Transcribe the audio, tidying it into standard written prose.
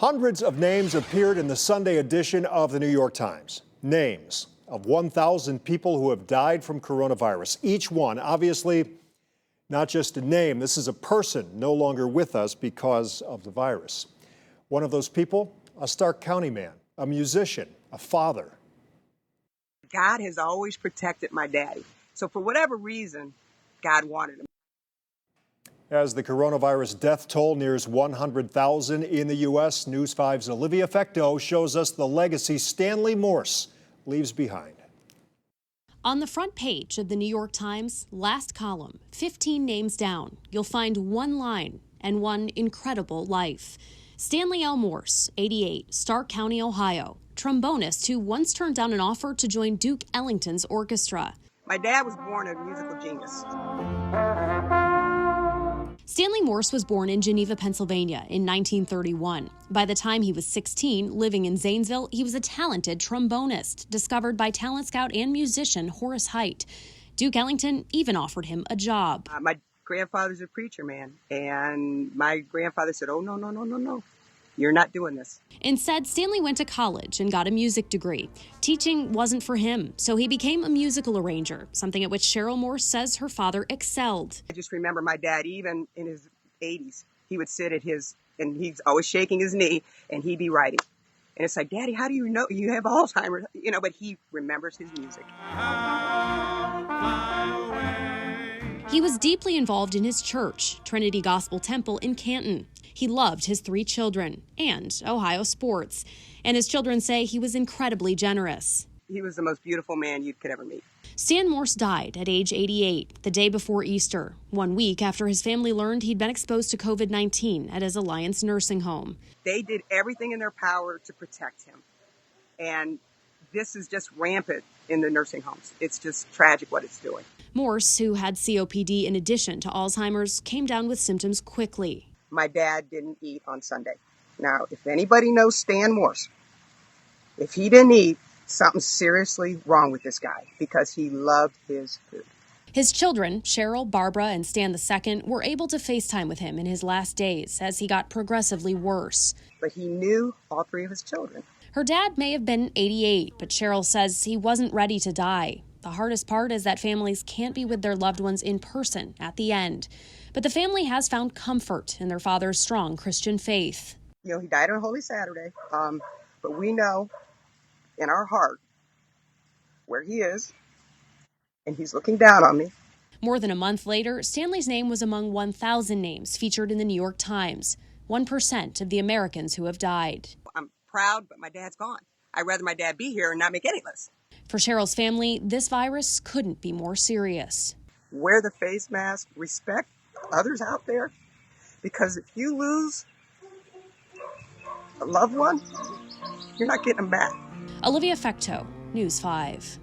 Hundreds of names appeared in the Sunday edition of the New York Times. Names of 1,000 people who have died from coronavirus. Each one, obviously, not just a name. This is a person no longer with us because of the virus. One of those people, a Stark County man, a musician, a father. God has always protected my daddy. So for whatever reason, God wanted him. As the coronavirus death toll nears 100,000 in the U.S., News 5's Olivia Fecteau shows us the legacy Stanley Morse leaves behind. On the front page of the New York Times, last column, 15 names down, you'll find one line and one incredible life. Stanley L. Morse, 88, Stark County, Ohio, trombonist who once turned down an offer to join Duke Ellington's orchestra. My dad was born a musical genius. Stanley Morse was born in Geneva, Pennsylvania in 1931. By the time he was 16, living in Zanesville, he was a talented trombonist, discovered by talent scout and musician Horace Heidt. Duke Ellington even offered him a job. My grandfather's a preacher, man, and my grandfather said, "Oh, no. You're not doing this." Instead, Stanley went to college and got a music degree. Teaching wasn't for him, so he became a musical arranger, something at which Cheryl Morse says her father excelled. I just remember my dad, even in his 80s, he would sit at and he's always shaking his knee, and he'd be writing. And it's like, "Daddy, how do you know you have Alzheimer's?" But he remembers his music. He was deeply involved in his church, Trinity Gospel Temple in Canton. He loved his 3 children and Ohio sports. And his children say he was incredibly generous. He was the most beautiful man you could ever meet. Stan Morse died at age 88, the day before Easter, 1 week after his family learned he'd been exposed to COVID-19 at his Alliance nursing home. They did everything in their power to protect him. And this is just rampant in the nursing homes. It's just tragic what it's doing. Morse, who had COPD in addition to Alzheimer's, came down with symptoms quickly. My dad didn't eat on Sunday. Now, if anybody knows Stan Morse, if he didn't eat, something's seriously wrong with this guy because he loved his food. His children, Cheryl, Barbara, and Stan II, were able to FaceTime with him in his last days as he got progressively worse. But he knew all 3 of his children. Her dad may have been 88, but Cheryl says he wasn't ready to die. The hardest part is that families can't be with their loved ones in person at the end. But the family has found comfort in their father's strong Christian faith. He died on Holy Saturday, but we know in our heart where he is, and he's looking down on me. More than a month later, Stanley's name was among 1,000 names featured in the New York Times, 1% of the Americans who have died. I'm proud, but my dad's gone. I'd rather my dad be here and not make any list. For Cheryl's family, this virus couldn't be more serious. Wear the face mask, respect others out there, because if you lose a loved one, you're not getting them back. Olivia Fecteau, News 5.